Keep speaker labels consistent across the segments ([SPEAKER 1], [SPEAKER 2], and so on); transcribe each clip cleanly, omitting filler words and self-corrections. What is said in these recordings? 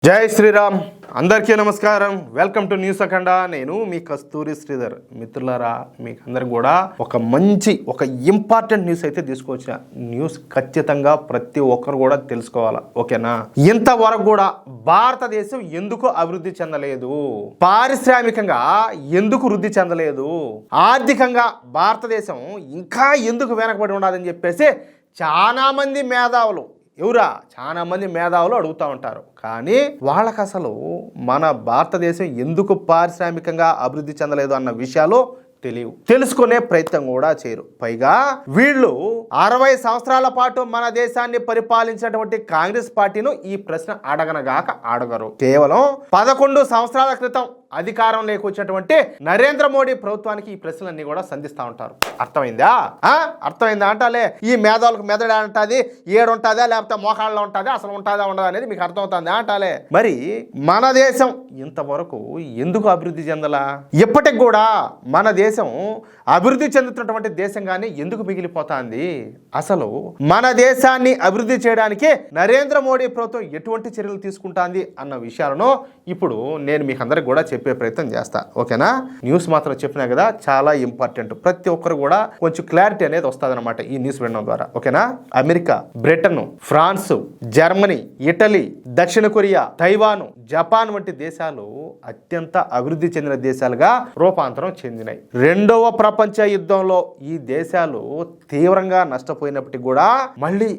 [SPEAKER 1] జై శ్రీరామ్. అందరికీ నమస్కారం. వెల్కమ్ టు న్యూస్ అఖండ. నేను మీ కస్తూరి శ్రీధర్. మిత్రులారా, మీకు అందరికి కూడా ఒక ఇంపార్టెంట్ న్యూస్ అయితే తీసుకొచ్చిన. న్యూస్ ఖచ్చితంగా ప్రతి ఒక్కరు కూడా తెలుసుకోవాలా, ఓకేనా? ఇంతవరకు కూడా భారతదేశం ఎందుకు అభివృద్ధి చెందలేదు, పారిశ్రామికంగా ఎందుకు వృద్ధి చెందలేదు, ఆర్థికంగా భారతదేశం ఇంకా ఎందుకు వెనకబడి ఉండదని చెప్పేసి చాలా మంది మేధావులు అడుగుతూ ఉంటారు. కానీ వాళ్ళకు అసలు మన భారతదేశం ఎందుకు పారిశ్రామికంగా అభివృద్ధి చెందలేదు అన్న విషయాలు తెలియవు, తెలుసుకునే ప్రయత్నం కూడా చేయరు. పైగా వీళ్ళు 60 సంవత్సరాల పాటు మన దేశాన్ని పరిపాలించినటువంటి కాంగ్రెస్ పార్టీను ఈ ప్రశ్న అడగరు. కేవలం 11 సంవత్సరాల క్రితం అధికారం లేకొచ్చినటువంటి నరేంద్ర మోడీ ప్రభుత్వానికి ఈ ప్రశ్నలన్నీ కూడా సంధిస్తూ ఉంటారు. అర్థమైందా అంటాలే. ఈ మేధావులకు మెదడు అంటుంది, ఏడుంటుందా లేకపోతే మోకాళ్ళలో ఉంటుంది, అసలు ఉంటుందా ఉండదా అనేది మీకు అర్థమవుతుంది అంటాలే. మరి మన దేశం ఇంతవరకు ఎందుకు అభివృద్ధి చెందలా? ఇప్పటికి కూడా మన దేశం అభివృద్ధి చెందుతున్నటువంటి దేశంగానే ఎందుకు మిగిలిపోతుంది? అసలు మన దేశాన్ని అభివృద్ధి చేయడానికి నరేంద్ర మోడీ ప్రభుత్వం ఎటువంటి చర్యలు తీసుకుంటుంది అన్న విషయాలను ఇప్పుడు నేను మీకు అందరికి కూడా చెప్పే ప్రయత్నం చేస్తా, ఓకేనా? న్యూస్ మాత్రం చెప్పినా కదా, చాలా ఇంపార్టెంట్. ప్రతి ఒక్కరు కూడా కొంచెం క్లారిటీ అనేది వస్తుంది అనమాట ఈ న్యూస్ వినడం ద్వారా, ఓకేనా? America, Britain, France, Germany, Italy, దక్షిణ కొరియా, తైవాన్, జపాన్ వంటి దేశాలు అత్యంత అభివృద్ధి చెందిన దేశాలుగా రూపాంతరం చెందినాయి. రెండవ ప్రపంచ యుద్ధంలో ఈ దేశాలు తీవ్రంగా నష్టపోయినప్పటికీ కూడా మళ్ళీ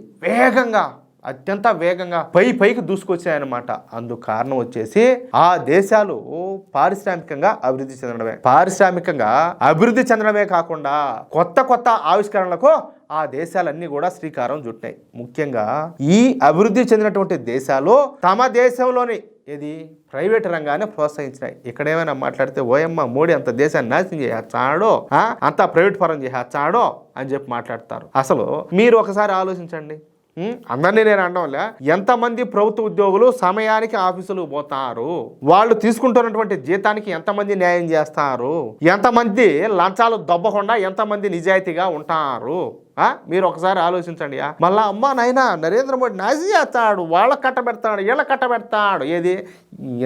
[SPEAKER 1] అత్యంత వేగంగా పైకి దూసుకొచ్చాయన్నమాట. అందుకు కారణం వచ్చేసి ఆ దేశాలు పారిశ్రామికంగా అభివృద్ధి చెందడమే కాకుండా కొత్త ఆవిష్కరణలకు ఆ దేశాలన్నీ కూడా శ్రీకారం చుట్టాయి. ముఖ్యంగా ఈ అభివృద్ధి చెందినటువంటి దేశాలు తమ దేశంలోని ప్రైవేట్ రంగాన్ని ప్రోత్సహించినాయి. ఇక్కడ ఏమైనా మాట్లాడితే ఓయమ్మ మోడీ అంత దేశాన్ని నాశనం చేస్తాడో, అంత ప్రైవేట్ పరం చేస్తాడో అని చెప్పి మాట్లాడతారు. అసలు మీరు ఒకసారి ఆలోచించండి. అందరినీ నేను అనడంలే, ఎంతమంది ప్రభుత్వ ఉద్యోగులు సమయానికి ఆఫీసులు పోతారు, వాళ్ళు తీసుకుంటున్నటువంటి జీతానికి ఎంతమంది న్యాయం చేస్తారు, ఎంతమంది లంచాలు దొబ్బకుండా ఎంతమంది నిజాయితీగా ఉంటారు? మీరు ఒకసారి ఆలోచించండి. మళ్ళా అమ్మా నాయన నరేంద్ర మోడీ నాశనం చేస్తాడు, వాళ్ళకి కట్టబెడతాడు, వీళ్ళకి కట్టబెడతాడు,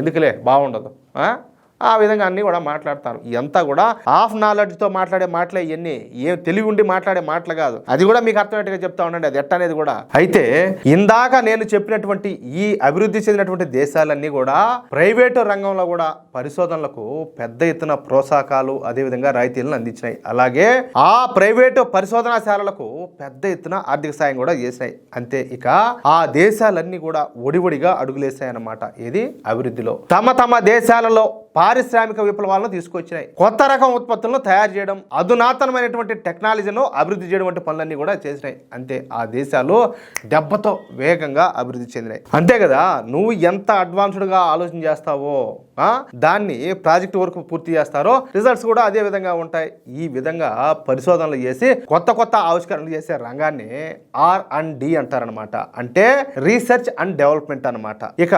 [SPEAKER 1] ఎందుకులే బాగుండదు, ఆ విధంగా అన్నీ కూడా మాట్లాడతారు. ఇదంతా కూడా హాఫ్ నాలెడ్జ్తో మాట్లాడే మాటలే, ఇవన్నీ ఏం తెలివి ఉండి మాట్లాడే మాటలు కాదు. అది కూడా మీకు అర్థమయ్యేట్టుగా చెప్తా ఉండండి, అది ఎట్టనేది కూడా. అయితే ఇందాక నేను చెప్పినటువంటి ఈ అభివృద్ధి చెందినటువంటి దేశాలన్నీ కూడా ప్రైవేటు రంగంలో కూడా పరిశోధనలకు పెద్ద ఎత్తున ప్రోత్సాహకాలు అదేవిధంగా రాయితీలను అందించినాయి. అలాగే ఆ ప్రైవేటు పరిశోధనాశాలలకు పెద్ద ఎత్తున ఆర్థిక సాయం కూడా చేసినాయి. అంతే, ఇక ఆ దేశాలన్నీ కూడా ఒడివడిగా అడుగులేసాయన్నమాట. అభివృద్ధిలో తమ దేశాలలో పారిశ్రామిక విప్లవాలను తీసుకొచ్చినాయి. కొత్త రకం ఉత్పత్తులను తయారు చేయడం, అధునాతనమైనటువంటి టెక్నాలజీను అభివృద్ధి చేయడం వంటి పనులన్నీ కూడా చేసినాయి. అంతే, ఆ దేశాలు దెబ్బతో వేగంగా అభివృద్ధి చెందినాయి. అంతే కదా, నువ్వు ఎంత అడ్వాన్స్డ్గా ఆలోచన చేస్తావో దాన్ని ప్రాజెక్ట్ వర్క్ పూర్తి చేస్తారో రిజల్ట్స్ కూడా అదే విధంగా ఉంటాయి. ఈ విధంగా పరిశోధనలు చేసి కొత్త ఆవిష్కరణలు చేసే రంగాన్ని R&D అంటారనమాట. అంటే రీసెర్చ్ అండ్ డెవలప్మెంట్ అనమాట. ఇక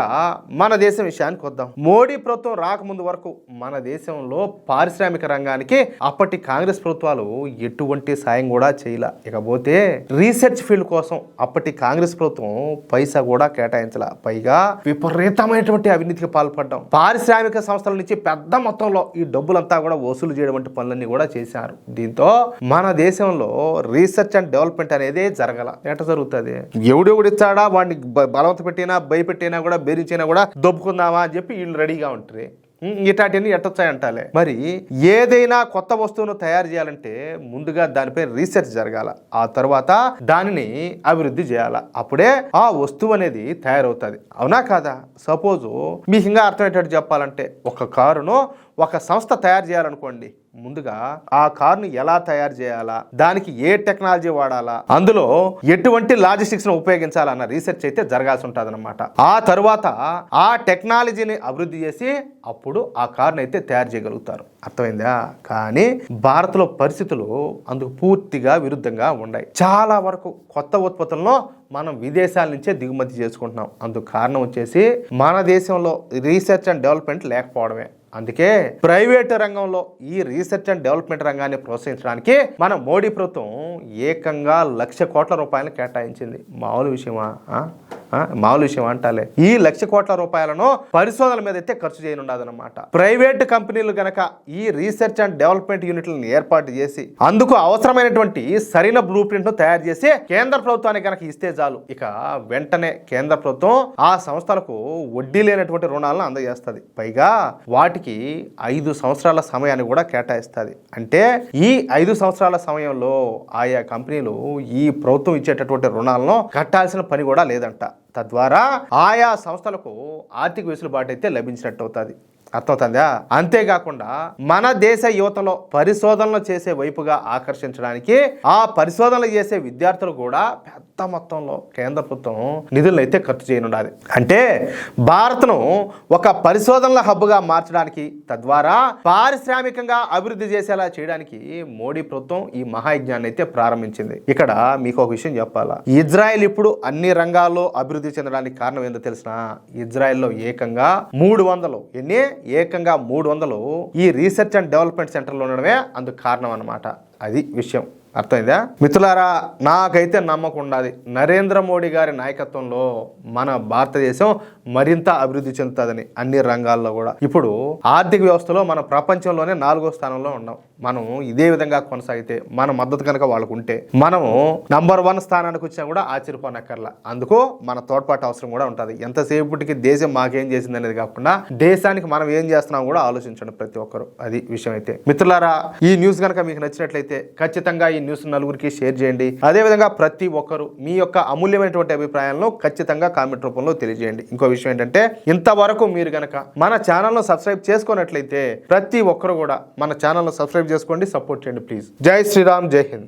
[SPEAKER 1] మన దేశం విషయానికి వద్దాం. మోడీ ప్రభుత్వం రాకముందు వరకు మన దేశంలో పారిశ్రామిక రంగానికి అప్పటి కాంగ్రెస్ ప్రభుత్వాలు ఎటువంటి సాయం కూడా చేయలే. ఇకపోతే రీసెర్చ్ ఫీల్డ్ కోసం అప్పటి కాంగ్రెస్ ప్రభుత్వం పైసా కూడా కేటాయించలా. పైగా విపరీతమైనటువంటి అవినీతికి పాల్పడ్డాం. పారిశ్రామిక సంస్థల నుంచి పెద్ద మొత్తంలో ఈ డబ్బులంతా కూడా వసూలు చేయడం వంటి పనులన్నీ కూడా చేశారు. దీంతో మన దేశంలో రీసెర్చ్ అండ్ డెవలప్మెంట్ అనేది జరగల. ఎట జరుగుతుంది? ఎవడెవడు ఇచ్చాడా వాడిని బలవంత పెట్టినా భయపెట్టినా కూడా బెదిరించినా కూడా దొబ్బుకుందామా అని చెప్పి వీళ్ళు రెడీగా ఉంటారు. ఇటాటిని ఎట్టొచ్చాయంటాలే. మరి ఏదైనా కొత్త వస్తువును తయారు చేయాలంటే ముందుగా దానిపై రీసెర్చ్ జరగాల, ఆ తర్వాత దానిని అభివృద్ధి చేయాల, అప్పుడే ఆ వస్తువు అనేది తయారవుతుంది. అవునా కాదా? సపోజు మీకు ఇంకా అర్థమయ్యేటట్టు చెప్పాలంటే, ఒక కారును ఒక సంస్థ తయారు చేయాలనుకోండి, ముందుగా ఆ కారును ఎలా తయారు చేయాలా, దానికి ఏ టెక్నాలజీ వాడాలా, అందులో ఎటువంటి లాజిస్టిక్స్ ను ఉపయోగించాలన్న రీసెర్చ్ అయితే జరగాల్సి ఉంటుంది అనమాట. ఆ తరువాత ఆ టెక్నాలజీని అభివృద్ధి చేసి అప్పుడు ఆ కారును అయితే తయారు చేయగలుగుతారు. అర్థమైందా? కానీ భారత్లో పరిస్థితులు అందుకు పూర్తిగా విరుద్ధంగా ఉన్నాయి. చాలా వరకు కొత్త ఉత్పత్తులను మనం విదేశాల నుంచే దిగుమతి చేసుకుంటున్నాం. అందుకు కారణం వచ్చేసి మన దేశంలో రీసెర్చ్ అండ్ డెవలప్మెంట్ లేకపోవడమే. అందుకే ప్రైవేట్ రంగంలో ఈ రీసెర్చ్ అండ్ డెవలప్మెంట్ రంగాన్ని ప్రోత్సహించడానికి మన మోడీ ప్రభుత్వం ఏకంగా 1,00,000 కోట్ల రూపాయలు కేటాయించింది. మామూలు విషయమా? మామూలు విషయం అంటాలే. ఈ 1,00,000 కోట్ల రూపాయలను పరిశోధనల మీద అయితే ఖర్చు చేయనుండదన్నమాట. ప్రైవేట్ కంపెనీలు గనక ఈ రీసెర్చ్ అండ్ డెవలప్మెంట్ యూనిట్లను ఏర్పాటు చేసి అందుకు అవసరమైనటువంటి సరైన బ్లూ ప్రింట్ ను తయారు చేసి కేంద్ర ప్రభుత్వానికి గనక ఇస్తే చాలు, ఇక వెంటనే కేంద్ర ప్రభుత్వం ఆ సంస్థలకు వడ్డీ లేనటువంటి రుణాలను అందజేస్తుంది. పైగా వాటికి 5 సంవత్సరాల సమయాన్ని కూడా కేటాయిస్తుంది. అంటే ఈ 5 సంవత్సరాల సమయంలో ఆయా కంపెనీలు ఈ ప్రభుత్వం ఇచ్చేటటువంటి రుణాలను కట్టాల్సిన పని కూడా లేదంట. తద్వారా ఆయా సంస్థలకు ఆర్థిక వెసులుబాటు అయితే లభించినట్టు అవుతుంది. అర్థమవుతుందా? అంతేకాకుండా మన దేశ యువతలో పరిశోధనలు చేసే వైపుగా ఆకర్షించడానికి ఆ పరిశోధనలు చేసే విద్యార్థులు కూడా పెద్ద మొత్తంలో కేంద్ర ప్రభుత్వం నిధులను అయితే ఖర్చు చేయనుండాలి. అంటే భారత్ను ఒక పరిశోధనల హబ్గా మార్చడానికి, తద్వారా పారిశ్రామికంగా అభివృద్ధి చేసేలా చేయడానికి మోడీ ప్రభుత్వం ఈ మహాయజ్ఞాన్ని అయితే ప్రారంభించింది. ఇక్కడ మీకు ఒక విషయం చెప్పాలా, ఇజ్రాయెల్ ఇప్పుడు అన్ని రంగాల్లో అభివృద్ధి చెందడానికి కారణం ఏందో తెలిసిన, ఇజ్రాయెల్లో ఏకంగా 300 ఈ రీసెర్చ్ అండ్ డెవలప్మెంట్ సెంటర్లో ఉండడమే అందుకు కారణం అన్నమాట. అది విషయం. అర్థమైందా మిత్రులారా? నాకైతే నమ్మకం ఉన్నది, నరేంద్ర మోడీ గారి నాయకత్వంలో మన భారతదేశం మరింత అభివృద్ధి చెందుతుందని అన్ని రంగాల్లో కూడా. ఇప్పుడు ఆర్థిక వ్యవస్థలో మన ప్రపంచంలోనే 4వ స్థానంలో ఉన్నాం. మనం ఇదే విధంగా కొనసాగితే, మన మద్దతు కనుక వాళ్ళకు ఉంటే, మనము నంబర్ 1 స్థానానికి వచ్చినా కూడా ఆశ్చర్యపోనక్కర్లా. అందుకు మన తోడ్పాటు అవసరం కూడా ఉంటుంది. ఎంతసేపటికి దేశం మాకేం చేసింది అనేది కాకుండా దేశానికి మనం ఏం చేస్తున్నాం కూడా ఆలోచించండి ప్రతి ఒక్కరు. అది విషయం అయితే. మిత్రులారా, ఈ న్యూస్ కనుక మీకు నచ్చినట్లయితే ఖచ్చితంగా ఈ న్యూస్ నలుగురికి షేర్ చేయండి. అదేవిధంగా ప్రతి ఒక్కరు మీ యొక్క అమూల్యమైనటువంటి అభిప్రాయాలను ఖచ్చితంగా కామెంట్ రూపంలో తెలియజేయండి. ఇంకో విషయం ఏంటంటే, ఇంతవరకు మీరు గనక మన ఛానల్ను సబ్స్క్రైబ్ చేసుకున్నట్లయితే ప్రతి ఒక్కరు కూడా మన ఛానల్ను సబ్స్క్రైబ్ చేసుకోండి, సపోర్ట్ చేయండి ప్లీజ్. జై శ్రీరామ్, జై హింద్.